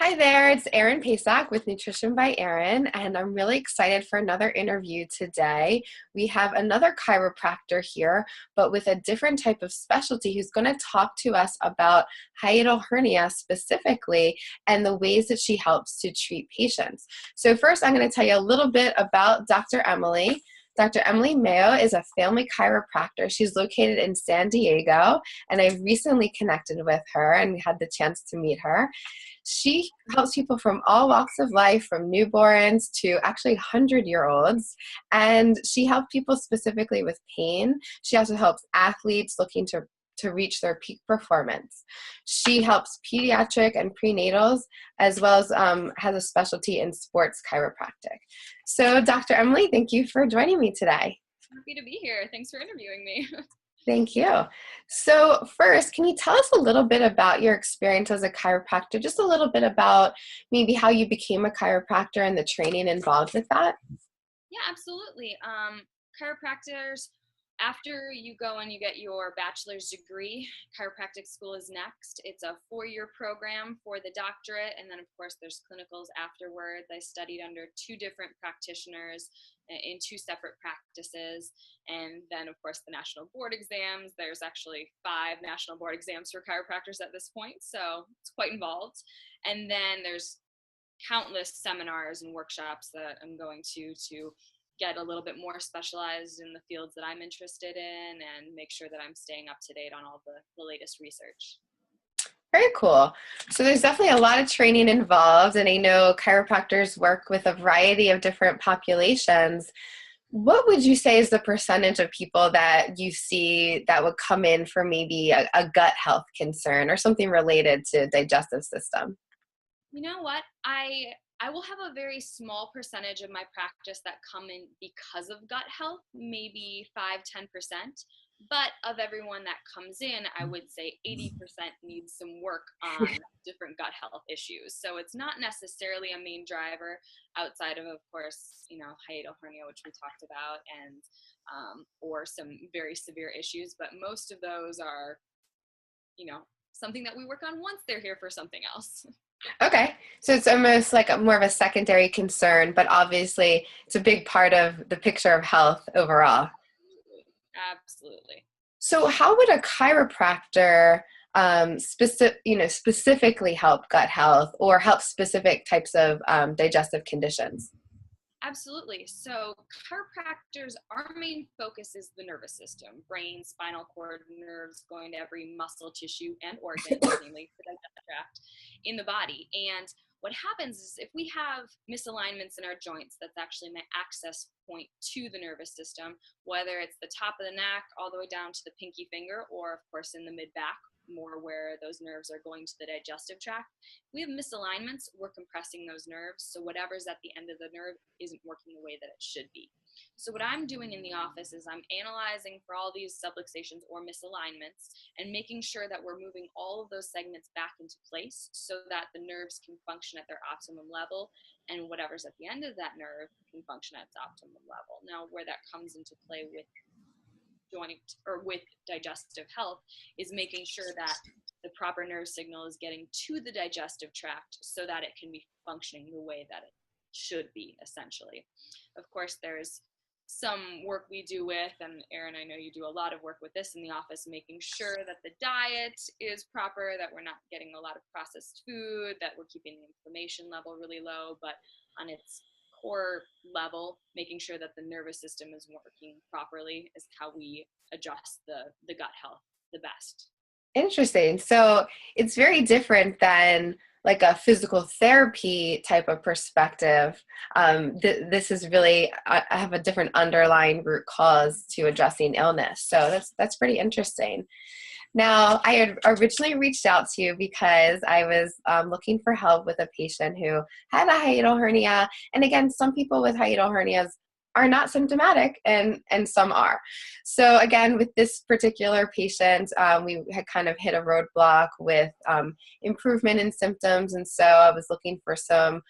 Hi there, it's Erin Pasak with Nutrition by Erin, and I'm really excited for another interview today. We have another chiropractor here, but with a different type of specialty who's going to talk to us about hiatal hernia specifically and the ways that she helps to treat patients. So first, I'm going to tell you a little bit about Dr. Emily. Dr. Emily Mayo is a family chiropractor. She's located in San Diego, and I recently connected with her and had the chance to meet her. She helps people from all walks of life, from newborns to actually 100-year-olds. And she helps people specifically with pain. She also helps athletes looking to reach their peak performance. She helps pediatric and prenatals, as well as has a specialty in sports chiropractic. So Dr. Emily, thank you for joining me today. Happy to be here. Thanks for interviewing me. Thank you. So first, can you tell us a little bit about your experience as a chiropractor, just a little bit about maybe how you became a chiropractor and the training involved with that? Yeah, absolutely. Chiropractors, after you go and you get your bachelor's degree, chiropractic school is next. It's a 4-year program for the doctorate, and then of course there's clinicals afterwards. I studied under 2 different practitioners in 2 separate practices, and then of course the national board exams. There's actually 5 national board exams for chiropractors at this point, so it's quite involved. And then there's countless seminars and workshops that I'm going to get a little bit more specialized in the fields that I'm interested in and make sure that I'm staying up to date on all the latest research. Very cool. So there's definitely a lot of training involved, and I know chiropractors work with a variety of different populations. What would you say is the percentage of people that you see that would come in for maybe a gut health concern or something related to digestive system? You know what? I will have a very small percentage of my practice that come in because of gut health, maybe 5-10%. But of everyone that comes in, I would say 80% needs some work on different gut health issues. So it's not necessarily a main driver outside of course, hiatal hernia, which we talked about, and or some very severe issues. But most of those are, something that we work on once they're here for something else. Okay, so it's almost like more of a secondary concern, but obviously it's a big part of the picture of health overall. Absolutely. So how would a chiropractor specifically help gut health or help specific types of digestive conditions? Absolutely. So chiropractors, our main focus is the nervous system, brain, spinal cord, nerves going to every muscle, tissue, and organ, namely the digestive tract in the body. And what happens is if we have misalignments in our joints, that's actually my access point to the nervous system, whether it's the top of the neck all the way down to the pinky finger, or of course in the mid back, more where those nerves are going to the digestive tract. If we have misalignments, we're compressing those nerves. So whatever's at the end of the nerve isn't working the way that it should be. So what I'm doing in the office is I'm analyzing for all these subluxations or misalignments and making sure that we're moving all of those segments back into place so that the nerves can function at their optimum level, and whatever's at the end of that nerve can function at its optimum level. Now, where that comes into play with joint or with digestive health is making sure that the proper nerve signal is getting to the digestive tract so that it can be functioning the way that it should be, essentially. Of course, there's some work we do with, and Erin, I know you do a lot of work with this in the office, making sure that the diet is proper, that we're not getting a lot of processed food, that we're keeping the inflammation level really low, but on its core level, making sure that the nervous system is working properly is how we adjust the gut health the best. Interesting. So it's very different than like a physical therapy type of perspective. This is really, I have a different underlying root cause to addressing illness. So that's pretty interesting. Now, I had originally reached out to you because I was looking for help with a patient who had a hiatal hernia. And again, some people with hiatal hernias are not symptomatic and some are. So again, with this particular patient, we had kind of hit a roadblock with improvement in symptoms. And so I was looking for some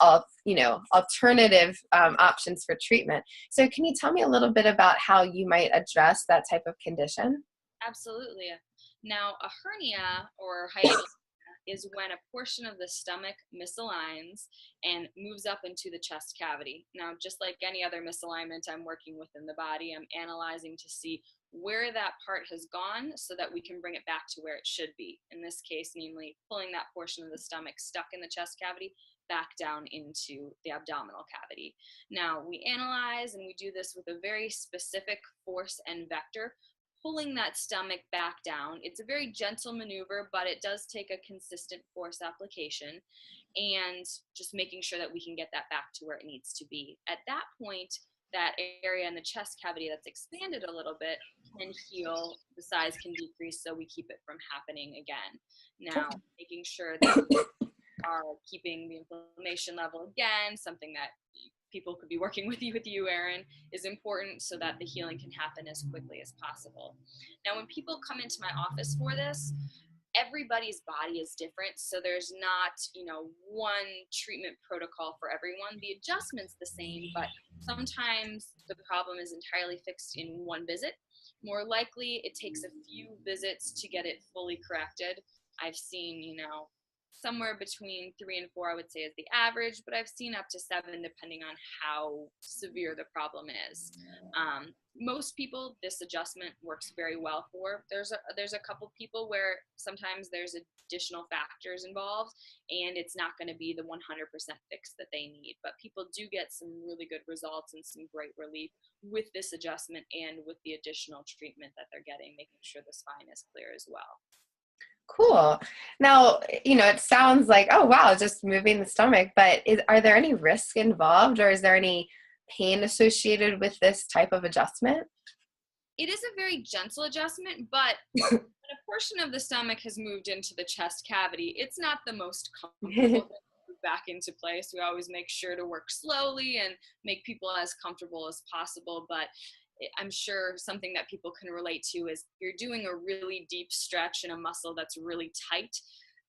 alternative options for treatment. So can you tell me a little bit about how you might address that type of condition? Absolutely. Now, a hernia or hiatal is when a portion of the stomach misaligns and moves up into the chest cavity. Now, just like any other misalignment I'm working with in the body, I'm analyzing to see where that part has gone so that we can bring it back to where it should be. In this case, namely pulling that portion of the stomach stuck in the chest cavity back down into the abdominal cavity. Now, we analyze, and we do this with a very specific force and vector, pulling that stomach back down. It's a very gentle maneuver, but it does take a consistent force application, and just making sure that we can get that back to where it needs to be. At that point, that area in the chest cavity that's expanded a little bit can heal, the size can decrease, so we keep it from happening again. Now, making sure that we are keeping the inflammation level, again, something that people could be working with you, Erin, is important so that the healing can happen as quickly as possible. Now, when people come into my office for this, everybody's body is different, so there's not, one treatment protocol for everyone. The adjustment's the same, but sometimes the problem is entirely fixed in one visit. More likely, it takes a few visits to get it fully corrected. I've seen, somewhere between 3 and 4, I would say, is the average, but I've seen up to 7 depending on how severe the problem is. Most people, this adjustment works very well for. There's a couple people where sometimes there's additional factors involved, and it's not going to be the 100% fix that they need. But people do get some really good results and some great relief with this adjustment and with the additional treatment that they're getting, making sure the spine is clear as well. Cool. Now, it sounds like, oh, wow, just moving the stomach, but are there any risks involved, or is there any pain associated with this type of adjustment? It is a very gentle adjustment, but when a portion of the stomach has moved into the chest cavity, it's not the most comfortable thing to move back into place. We always make sure to work slowly and make people as comfortable as possible, but I'm sure something that people can relate to is you're doing a really deep stretch in a muscle that's really tight.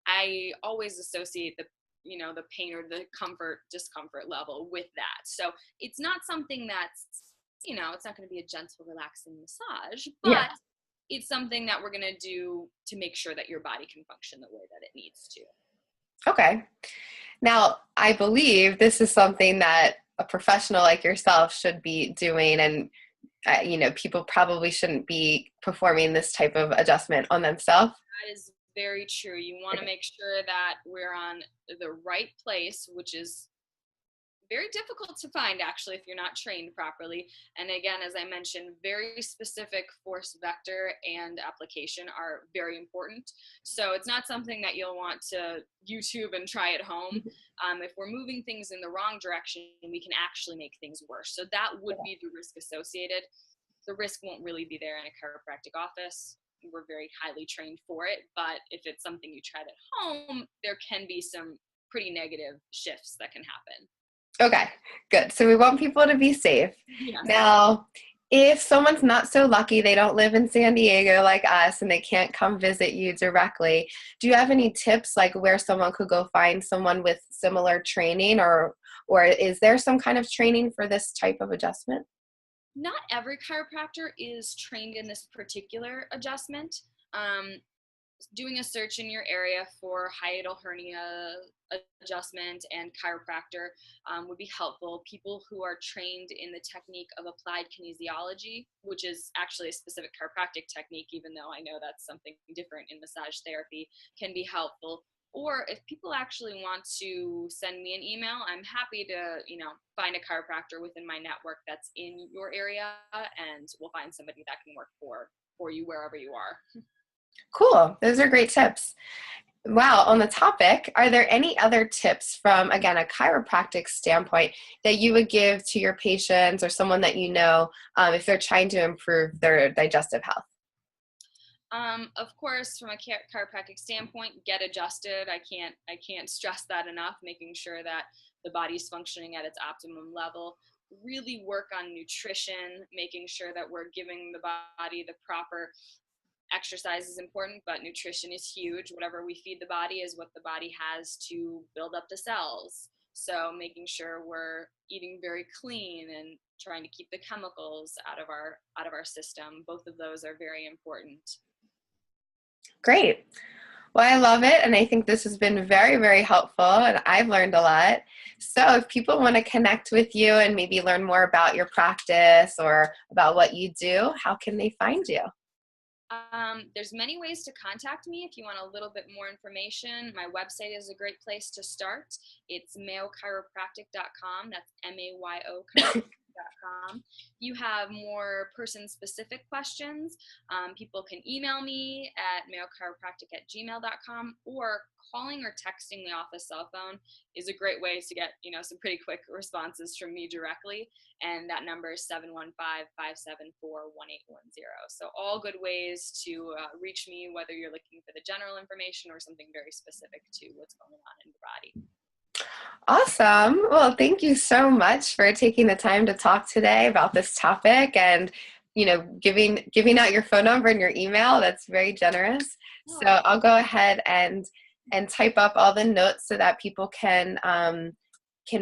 I always associate the pain or the discomfort level with that. So it's not something that's, it's not going to be a gentle, relaxing massage, but it's something that we're going to do to make sure that your body can function the way that it needs to. Okay. Now, I believe this is something that a professional like yourself should be doing, and people probably shouldn't be performing this type of adjustment on themselves. That is very true. You want to make sure that we're on the right place, which is very difficult to find, actually, if you're not trained properly. And again, as I mentioned, very specific force vector and application are very important. So it's not something that you'll want to YouTube and try at home. If we're moving things in the wrong direction, we can actually make things worse. So that would be the risk associated. The risk won't really be there in a chiropractic office. We're very highly trained for it. But if it's something you tried at home, there can be some pretty negative shifts that can happen. Okay, good. So we want people to be safe. Yes. Now, if someone's not so lucky, they don't live in San Diego like us, and they can't come visit you directly, do you have any tips, like where someone could go find someone with similar training, or is there some kind of training for this type of adjustment? Not every chiropractor is trained in this particular adjustment. Doing a search in your area for hiatal hernia adjustment and chiropractor would be helpful. People who are trained in the technique of applied kinesiology, which is actually a specific chiropractic technique, even though I know that's something different in massage therapy, can be helpful. Or if people actually want to send me an email, I'm happy to, find a chiropractor within my network that's in your area, and we'll find somebody that can work for you wherever you are. Cool. Those are great tips. Wow. On the topic, are there any other tips from, again, a chiropractic standpoint that you would give to your patients or someone that if they're trying to improve their digestive health? Of course, from a chiropractic standpoint, get adjusted. I can't stress that enough, making sure that the body's functioning at its optimum level. Really work on nutrition, making sure that we're giving the body the proper exercise is important, but nutrition is huge. Whatever we feed the body is what the body has to build up the cells. So making sure we're eating very clean and trying to keep the chemicals out of our system. Both of those are very important. Great. Well, I love it, and I think this has been very, very helpful, and I've learned a lot. So if people want to connect with you and maybe learn more about your practice or about what you do, how can they find you? There's many ways to contact me if you want a little bit more information. My website is a great place to start. It's mayochiropractic.com. That's MAYO chiropractic.com. If you have more person-specific questions, people can email me at mayochiropractic@gmail.com, or calling or texting me off a cell phone is a great way to get, some pretty quick responses from me directly. And that number is 715-574-1810. So all good ways to reach me, whether you're looking for the general information or something very specific to what's going on in your body. Awesome. Well, thank you so much for taking the time to talk today about this topic and, giving out your phone number and your email. That's very generous. Oh. So I'll go ahead and type up all the notes so that people can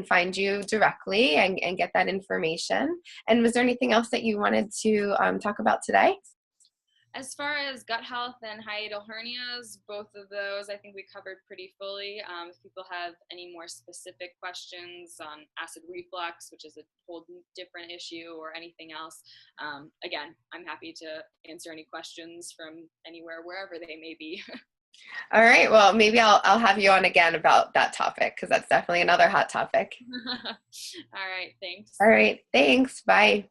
find you directly and get that information. And was there anything else that you wanted to talk about today? As far as gut health and hiatal hernias, both of those I think we covered pretty fully. If people have any more specific questions on acid reflux, which is a whole different issue, or anything else, again, I'm happy to answer any questions from anywhere, wherever they may be. All right. Well, maybe I'll have you on again about that topic, because that's definitely another hot topic. All right. Thanks. All right. Thanks. Bye.